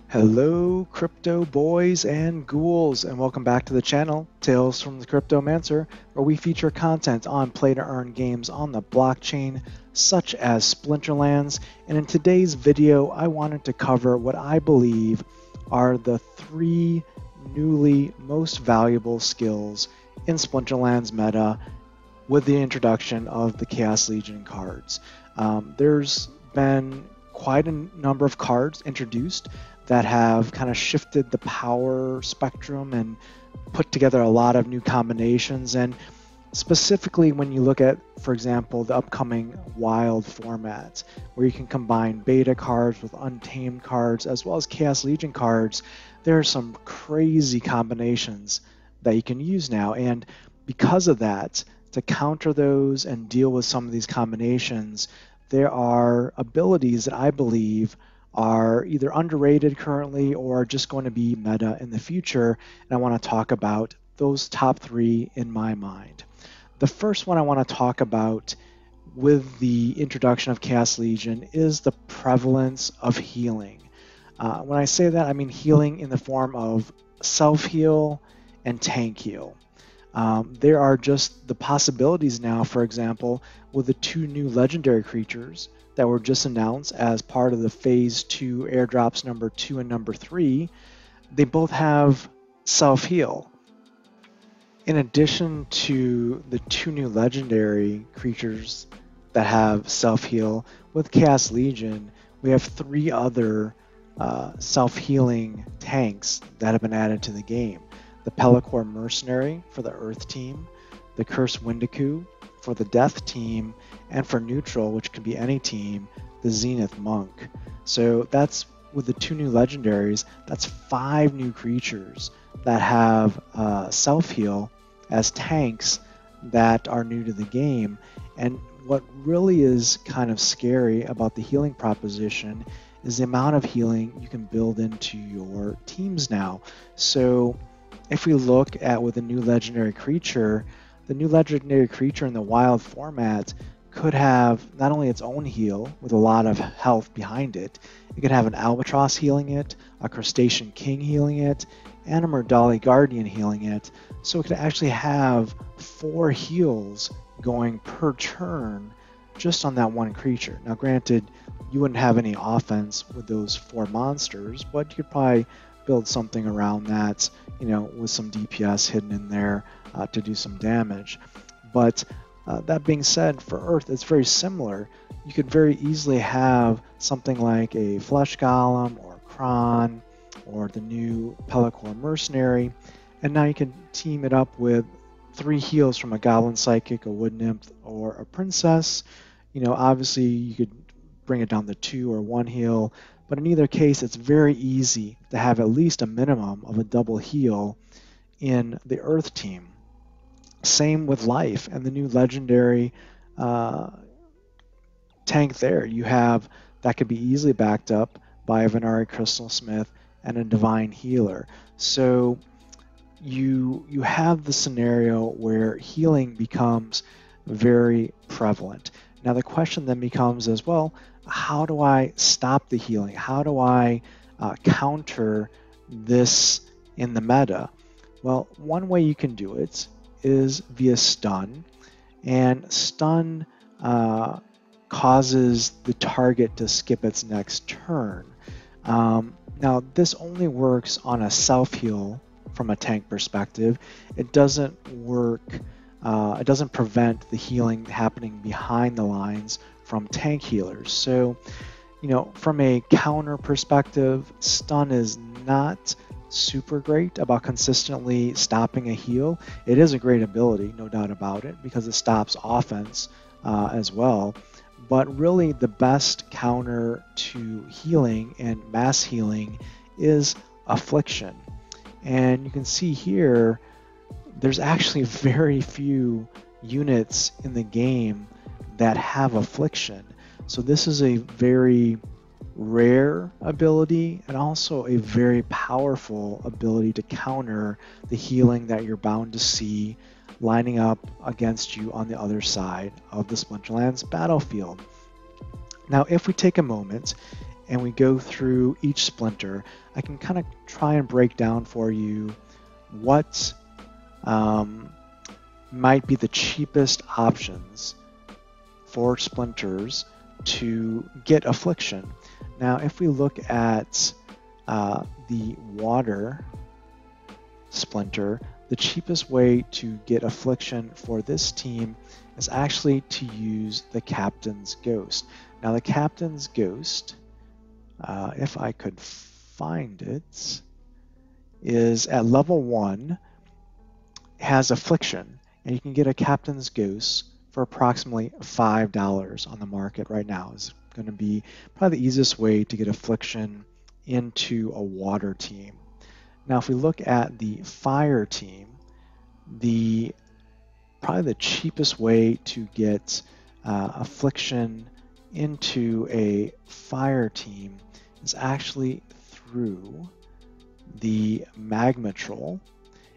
Hello crypto boys and ghouls, and welcome back to the channel Tales from the Cryptomancer, where we feature content on play to earn games on the blockchain such as Splinterlands. And in today's video I wanted to cover what I believe are the 3 newly most valuable skills in Splinterlands Meta with the introduction of the Chaos Legion cards. There's been quite a number of cards introduced that have kind of shifted the power spectrum and put together a lot of new combinations. And specifically when you look at, for example, the upcoming wild format, where you can combine beta cards with untamed cards as well as Chaos Legion cards, there are some crazy combinations that you can use now. And because of that, to counter those and deal with some of these combinations, there are abilities that I believe are either underrated currently or just going to be meta in the future. And I want to talk about those top 3 in my mind. The first one I want to talk about with the introduction of Chaos Legion is the Prevalence of Healing. When I say that, I mean healing in the form of self-heal and tank heal. There are just the possibilities now, for example, with the 2 new legendary creatures that were just announced as part of the Phase 2 airdrops number 2 and number 3. They both have self-heal. In addition to the 2 new legendary creatures that have self-heal, with Chaos Legion, we have 3 other self-healing tanks that have been added to the game. The Pelacor Mercenary for the Earth team, the Cursed Windiku for the Death team, and for neutral, which can be any team, the Zenith Monk. So that's with the 2 new legendaries, that's 5 new creatures that have self-heal as tanks that are new to the game. And what really is kind of scary about the healing proposition is the amount of healing you can build into your teams now. So if we look at with a new legendary creature, the new legendary creature in the wild format could have not only its own heal with a lot of health behind it, it could have an Albatross healing it, a Crustacean King healing it, and a Murdali Guardian healing it. So it could actually have 4 heals going per turn just on that one creature. Now granted, you wouldn't have any offense with those 4 monsters, but you could probably build something around that, you know, with some DPS hidden in there to do some damage. But that being said, for Earth, it's very similar. You could very easily have something like a Flesh Golem or Kron or the new Pelacor Mercenary, and now you can team it up with 3 heals from a Goblin Psychic, a Wood Nymph, or a Princess. You know, obviously you could bring it down to 2 or 1 heal, but in either case, it's very easy to have at least a minimum of a double heal in the Earth team. Same with Life and the new legendary tank there. You have that could be easily backed up by a Venari Crystal Smith and a Divine Healer. So you have the scenario where healing becomes very prevalent. Now the question then becomes as well, how do I stop the healing? How do I counter this in the meta? Well, one way you can do it is via stun, and stun causes the target to skip its next turn. Now this only works on a self-heal from a tank perspective. It doesn't work, it doesn't prevent the healing happening behind the lines from tank healers. So, you know, from a counter perspective, stun is not super great about consistently stopping a heal. It is a great ability, no doubt about it, because it stops offense as well. But really the best counter to healing and mass healing is affliction. And you can see here, there's actually very few units in the game that have affliction. So this is a very rare ability and also a very powerful ability to counter the healing that you're bound to see lining up against you on the other side of the Splinterlands battlefield. Now, if we take a moment and we go through each splinter, I can kind of try and break down for you what might be the cheapest options for splinters to get affliction. Now, if we look at the water splinter, the cheapest way to get affliction for this team is actually to use the Captain's Ghost. Now, the Captain's Ghost, if I could find it, is at level 1, has affliction, and you can get a Captain's Ghost for approximately $5 on the market right now. It's going to be probably the easiest way to get affliction into a water team. Now, if we look at the fire team, probably the cheapest way to get affliction into a fire team is actually through the Magma Troll,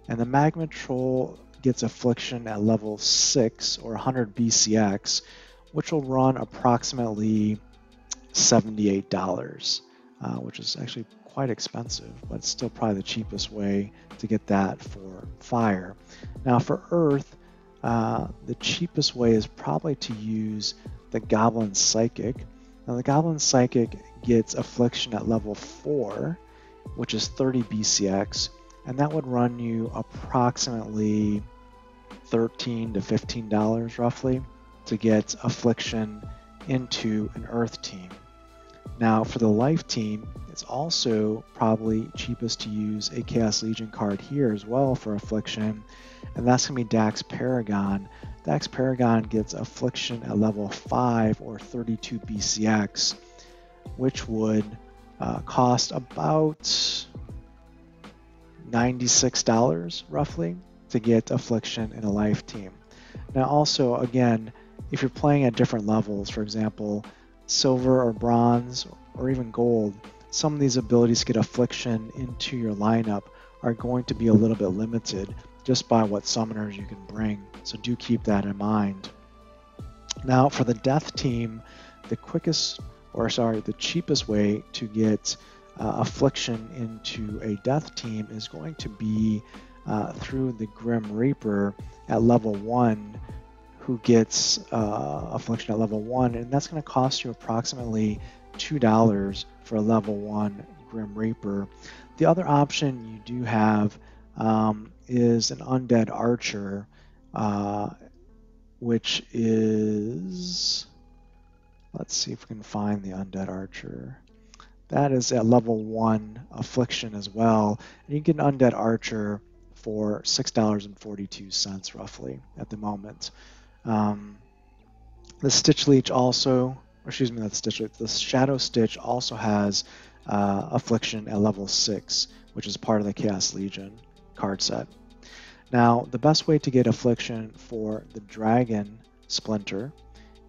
and the Magma Troll gets affliction at level 6 or 100 BCX, which will run approximately $78, which is actually quite expensive, but it's still probably the cheapest way to get that for fire. Now, for earth, the cheapest way is probably to use the Goblin Psychic. Now, the Goblin Psychic gets affliction at level 4, which is 30 BCX, and that would run you approximately $13 to $15 roughly to get affliction into an earth team. Now, for the life team, it's also probably cheapest to use a Chaos Legion card here as well for affliction, and that's going to be Dax Paragon. Dax Paragon gets affliction at level 5 or 32 BCX, which would cost about $96 roughly to get affliction in a life team. Now, also, again, if you're playing at different levels, for example, silver or bronze or even gold, some of these abilities to get affliction into your lineup are going to be a little bit limited just by what summoners you can bring, so do keep that in mind. Now, for the death team, the cheapest way to get affliction into a death team is going to be through the Grim Reaper at level 1, who gets affliction at level 1, and that's going to cost you approximately $2 for a level 1 Grim Reaper. The other option you do have is an Undead Archer, which is, let's see if we can find the Undead Archer. That is at level 1 affliction as well, and you can get an Undead Archer for $6.42 roughly at the moment. The Stitch Leech also, or excuse me, that's Stitch Leech. The Shadow Stitch also has affliction at level 6, which is part of the Chaos Legion card set. Now, the best way to get affliction for the Dragon Splinter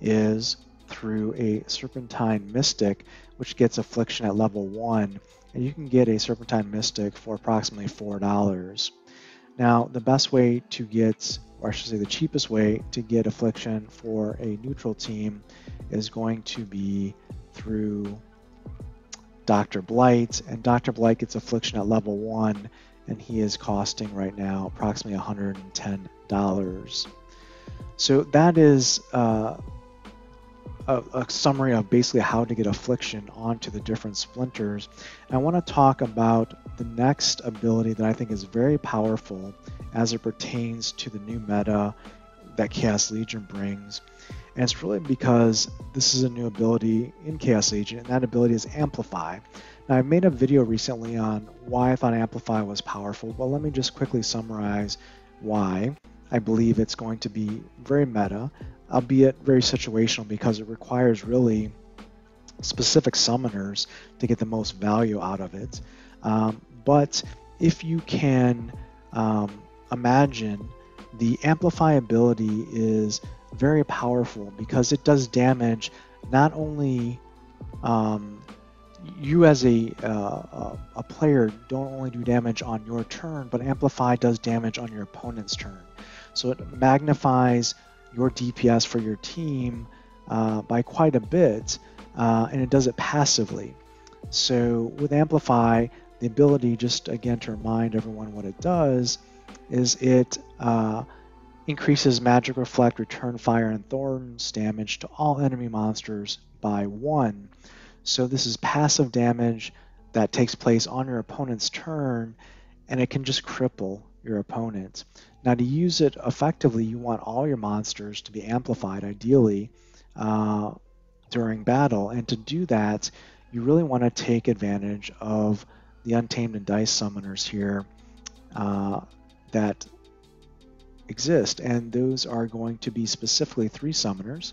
is through a Serpentine Mystic, which gets affliction at level 1, and you can get a Serpentine Mystic for approximately $4. Now, the best way to get, or I should say the cheapest way to get affliction for a neutral team is going to be through Dr. Blight, and Dr. Blight gets affliction at level 1, and he is costing right now approximately $110. So that is a summary of basically how to get affliction onto the different splinters. And I want to talk about the next ability that I think is very powerful as it pertains to the new meta that Chaos Legion brings. And it's really because this is a new ability in Chaos Legion, and that ability is Amplify. Now, I've made a video recently on why I thought Amplify was powerful, but let me just quickly summarize why I believe it's going to be very meta, albeit very situational, because it requires really specific summoners to get the most value out of it. But if you can imagine, the Amplify ability is very powerful because it does damage not only you as a player don't only do damage on your turn, but Amplify does damage on your opponent's turn. So it magnifies your DPS for your team by quite a bit, and it does it passively. So with Amplify, the ability, just again to remind everyone what it does, is it increases Magic Reflect, Return Fire, and Thorns damage to all enemy monsters by 1. So this is passive damage that takes place on your opponent's turn, and it can just cripple your opponent. Now, to use it effectively, you want all your monsters to be amplified, ideally, during battle. And to do that, you really want to take advantage of the Untamed and Dice Summoners here that exist. And those are going to be specifically 3 summoners.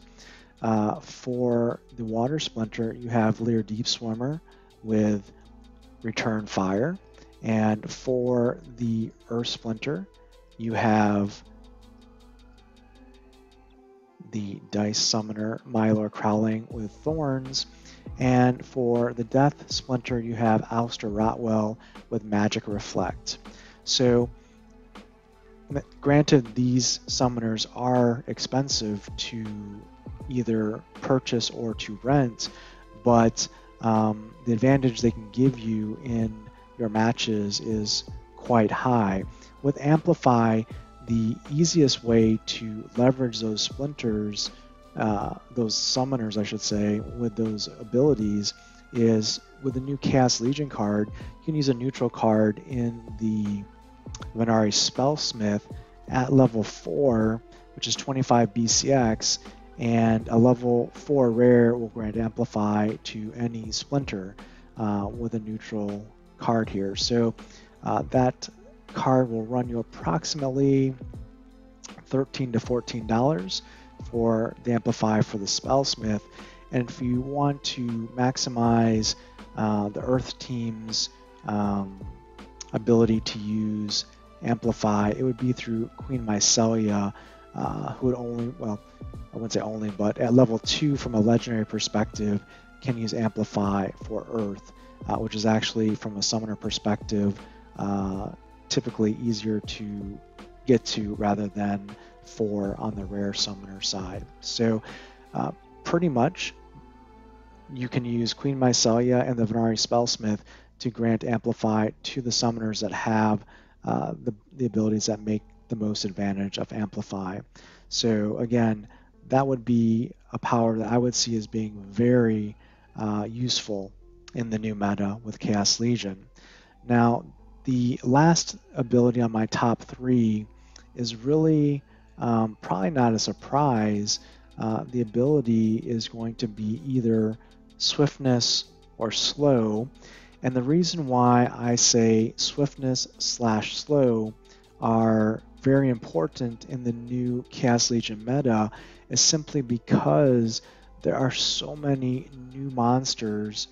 For the Water Splinter, you have Leer Deep Swimmer with Return Fire. And for the Earth Splinter, you have the Dice Summoner Mylor Crowling with Thorns. And for the Death Splinter, you have Ouster Rotwell with Magic Reflect. So, granted, these summoners are expensive to either purchase or to rent, but the advantage they can give you in your matches is quite high. With Amplify, the easiest way to leverage those splinters, those summoners I should say, with those abilities is with the new Chaos Legion card. You can use a neutral card in the Venari Spellsmith at level 4, which is 25 BCX, and a level 4 rare will grant Amplify to any Splinter with a neutral card here. So that card will run you approximately $13 to $14 for the Amplify for the Spellsmith. And if you want to maximize the Earth team's ability to use Amplify, it would be through Queen Mycelia, who would only, well, I wouldn't say only, but at level 2 from a legendary perspective can use Amplify for Earth, which is actually from a summoner perspective typically easier to get to rather than 4 on the rare summoner side. So pretty much you can use Queen Mycelia and the Venari Spellsmith to grant Amplify to the summoners that have the abilities that make the most advantage of Amplify. So again, that would be a power that I would see as being very useful in the new meta with Chaos Legion. Now, the last ability on my top 3 is really probably not a surprise. The ability is going to be either Swiftness or Slow. And the reason why I say Swiftness / Slow are very important in the new Chaos Legion meta is simply because there are so many new monsters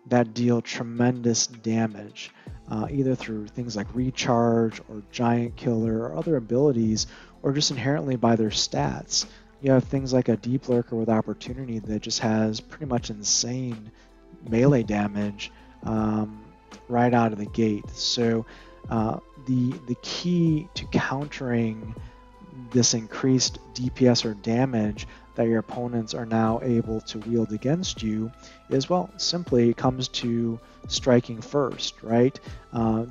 that deal tremendous damage, either through things like Recharge or Giant Killer or other abilities, or just inherently by their stats. You have things like a Deep Lurker with Opportunity that just has pretty much insane melee damage right out of the gate. So the key to countering this increased DPS or damage that your opponents are now able to wield against you is, well, simply it comes to striking first, right?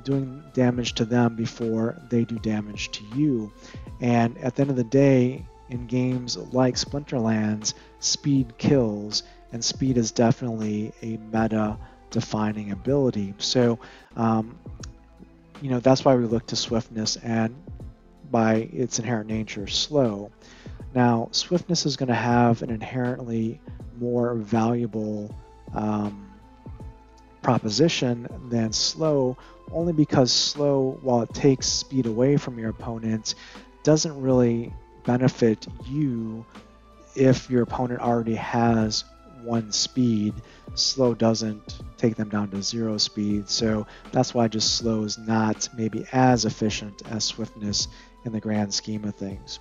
Doing damage to them before they do damage to you. And at the end of the day, in games like Splinterlands, speed kills, and speed is definitely a meta defining ability. So that's why we look to Swiftness and, by its inherent nature, Slow. Now, Swiftness is going to have an inherently more valuable proposition than Slow, only because Slow, while it takes speed away from your opponent, doesn't really benefit you if your opponent already has 1 speed. Slow doesn't take them down to 0 speed, so that's why just Slow is not maybe as efficient as Swiftness in the grand scheme of things.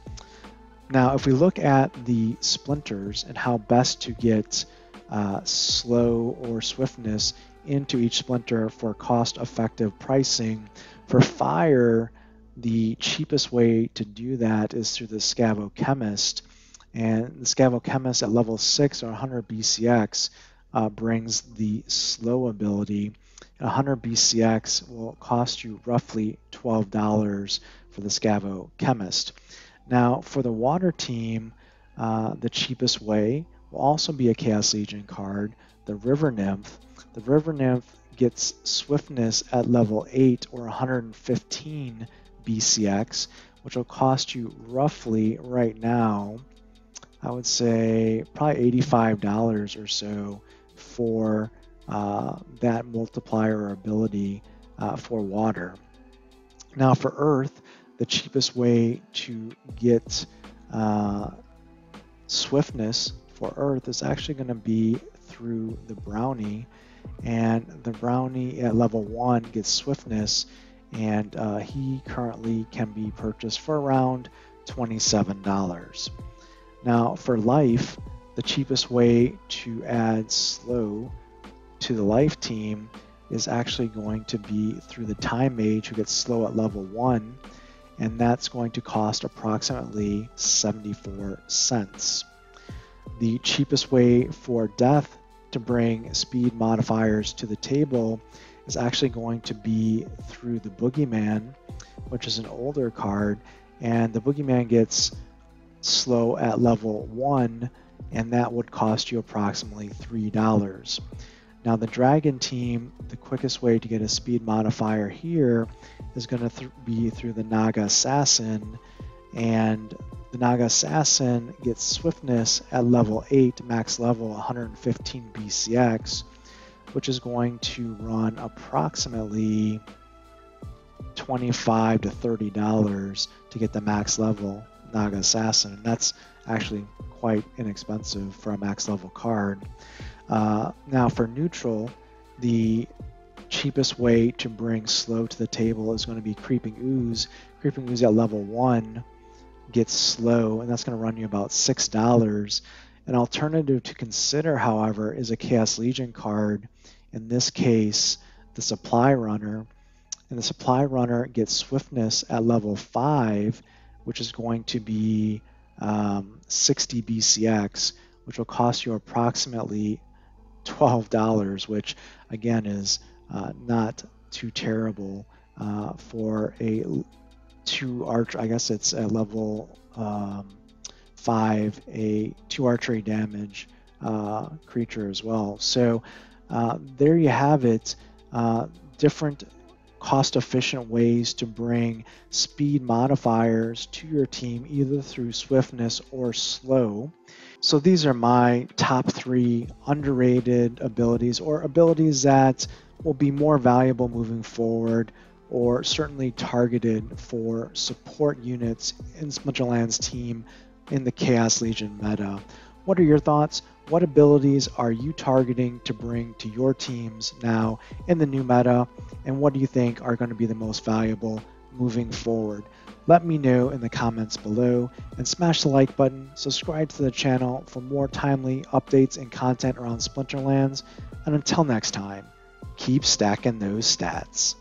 Now, if we look at the Splinters and how best to get Slow or Swiftness into each Splinter for cost-effective pricing, for Fire, The cheapest way to do that is through the Scavochemist, and the Scavochemist at level 6 or 100 BCX brings the slow ability. 100 BCX will cost you roughly $12 for the Scavochemist. Now, for the water team, the cheapest way will also be a Chaos Legion card, the River Nymph. The River Nymph gets swiftness at level 8 or 115 BCX, which will cost you roughly right now, I would say probably $85 or so for that multiplier ability for water. Now for Earth, the cheapest way to get swiftness for Earth is actually going to be through the Brownie, and the Brownie at level 1 gets swiftness, and he currently can be purchased for around $27. Now for Life, the cheapest way to add slow to the Life team is actually going to be through the Time Mage, who gets slow at level 1, and that's going to cost approximately 74 cents. The cheapest way for Death to bring speed modifiers to the table is actually going to be through the Boogeyman, which is an older card, and the Boogeyman gets slow at level 1, and that would cost you approximately $3. Now the Dragon team, the quickest way to get a speed modifier here is going to be through the Naga Assassin, and the Naga Assassin gets swiftness at level 8, max level 115 BCX, which is going to run approximately $25 to $30 to get the max level Naga Assassin, and that's actually quite inexpensive for a max level card. Now for neutral, the cheapest way to bring slow to the table is going to be Creeping Ooze. Creeping Ooze at level 1 gets slow, and that's going to run you about $6. An alternative to consider, however, is a Chaos Legion card, in this case the Supply Runner, and the Supply Runner gets swiftness at level 5, which is going to be 60 BCX, which will cost you approximately $12, which again is not too terrible for a 2 archer. I guess it's at level 5, a 2 archery damage creature as well. So there you have it. Different cost-efficient ways to bring speed modifiers to your team, either through swiftness or slow. So these are my top 3 underrated abilities, or abilities that will be more valuable moving forward, or certainly targeted for support units in Splinterlands team in the Chaos Legion meta. What are your thoughts? What abilities are you targeting to bring to your teams now in the new meta? And what do you think are going to be the most valuable moving forward? Let me know in the comments below, and smash the like button, subscribe to the channel for more timely updates and content around Splinterlands. And until next time, keep stacking those stats.